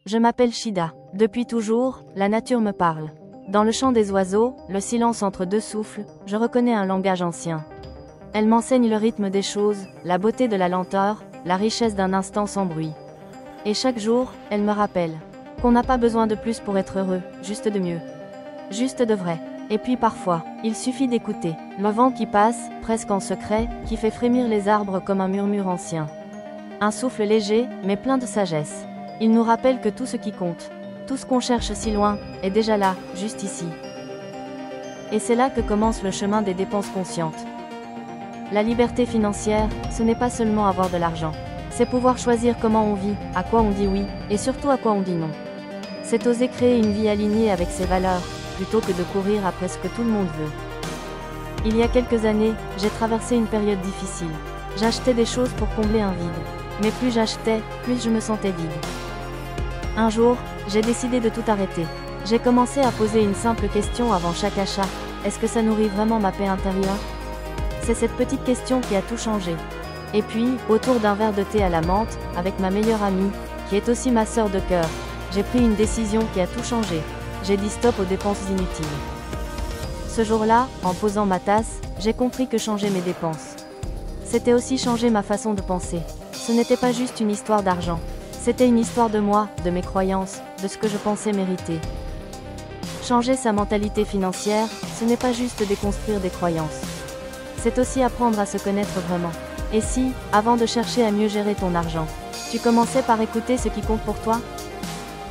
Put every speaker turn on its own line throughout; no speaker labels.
Je m'appelle Shida. Depuis toujours, la nature me parle. Dans le chant des oiseaux, le silence entre deux souffles, je reconnais un langage ancien. Elle m'enseigne le rythme des choses, la beauté de la lenteur, la richesse d'un instant sans bruit. Et chaque jour, elle me rappelle qu'on n'a pas besoin de plus pour être heureux, juste de mieux. Juste de vrai. Et puis parfois, il suffit d'écouter le vent qui passe, presque en secret, qui fait frémir les arbres comme un murmure ancien. Un souffle léger, mais plein de sagesse. Il nous rappelle que tout ce qui compte, tout ce qu'on cherche si loin, est déjà là, juste ici. Et c'est là que commence le chemin des dépenses conscientes. La liberté financière, ce n'est pas seulement avoir de l'argent. C'est pouvoir choisir comment on vit, à quoi on dit oui, et surtout à quoi on dit non. C'est oser créer une vie alignée avec ses valeurs, plutôt que de courir après ce que tout le monde veut. Il y a quelques années, j'ai traversé une période difficile. J'achetais des choses pour combler un vide. Mais plus j'achetais, plus je me sentais vide. Un jour, j'ai décidé de tout arrêter. J'ai commencé à poser une simple question avant chaque achat. Est-ce que ça nourrit vraiment ma paix intérieure? C'est cette petite question qui a tout changé. Et puis, autour d'un verre de thé à la menthe, avec ma meilleure amie, qui est aussi ma sœur de cœur, j'ai pris une décision qui a tout changé. J'ai dit stop aux dépenses inutiles. Ce jour-là, en posant ma tasse, j'ai compris que changer mes dépenses, c'était aussi changer ma façon de penser. Ce n'était pas juste une histoire d'argent. C'était une histoire de moi, de mes croyances, de ce que je pensais mériter. Changer sa mentalité financière, ce n'est pas juste déconstruire des croyances. C'est aussi apprendre à se connaître vraiment. Et si, avant de chercher à mieux gérer ton argent, tu commençais par écouter ce qui compte pour toi?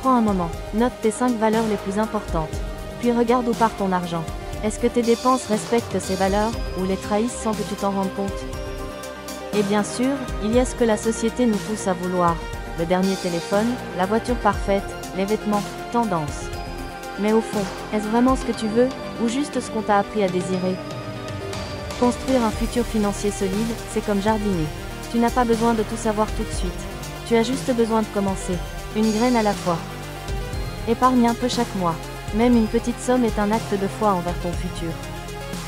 Prends un moment, note tes 5 valeurs les plus importantes. Puis regarde où part ton argent. Est-ce que tes dépenses respectent ces valeurs, ou les trahissent sans que tu t'en rendes compte? Et bien sûr, il y a ce que la société nous pousse à vouloir. Le dernier téléphone, la voiture parfaite, les vêtements, tendance. Mais au fond, est-ce vraiment ce que tu veux, ou juste ce qu'on t'a appris à désirer? Construire un futur financier solide, c'est comme jardiner. Tu n'as pas besoin de tout savoir tout de suite. Tu as juste besoin de commencer. Une graine à la fois. Épargne un peu chaque mois. Même une petite somme est un acte de foi envers ton futur.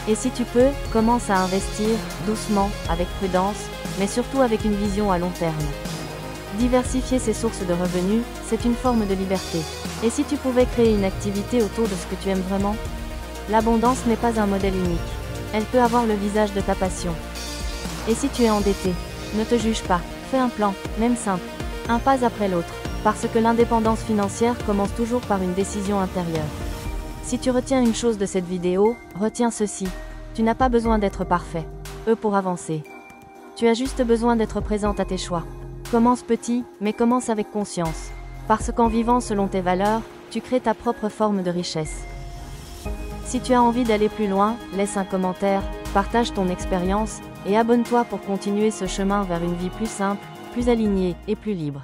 Et si tu peux, commence à investir, doucement, avec prudence, mais surtout avec une vision à long terme. Diversifier ses sources de revenus, c'est une forme de liberté. Et si tu pouvais créer une activité autour de ce que tu aimes vraiment? L'abondance n'est pas un modèle unique. Elle peut avoir le visage de ta passion. Et si tu es endetté? Ne te juge pas. Fais un plan, même simple. Un pas après l'autre. Parce que l'indépendance financière commence toujours par une décision intérieure. Si tu retiens une chose de cette vidéo, retiens ceci. Tu n'as pas besoin d'être parfait. Pour avancer. Tu as juste besoin d'être présente à tes choix. Commence petit, mais commence avec conscience. Parce qu'en vivant selon tes valeurs, tu crées ta propre forme de richesse. Si tu as envie d'aller plus loin, laisse un commentaire, partage ton expérience, et abonne-toi pour continuer ce chemin vers une vie plus simple, plus alignée et plus libre.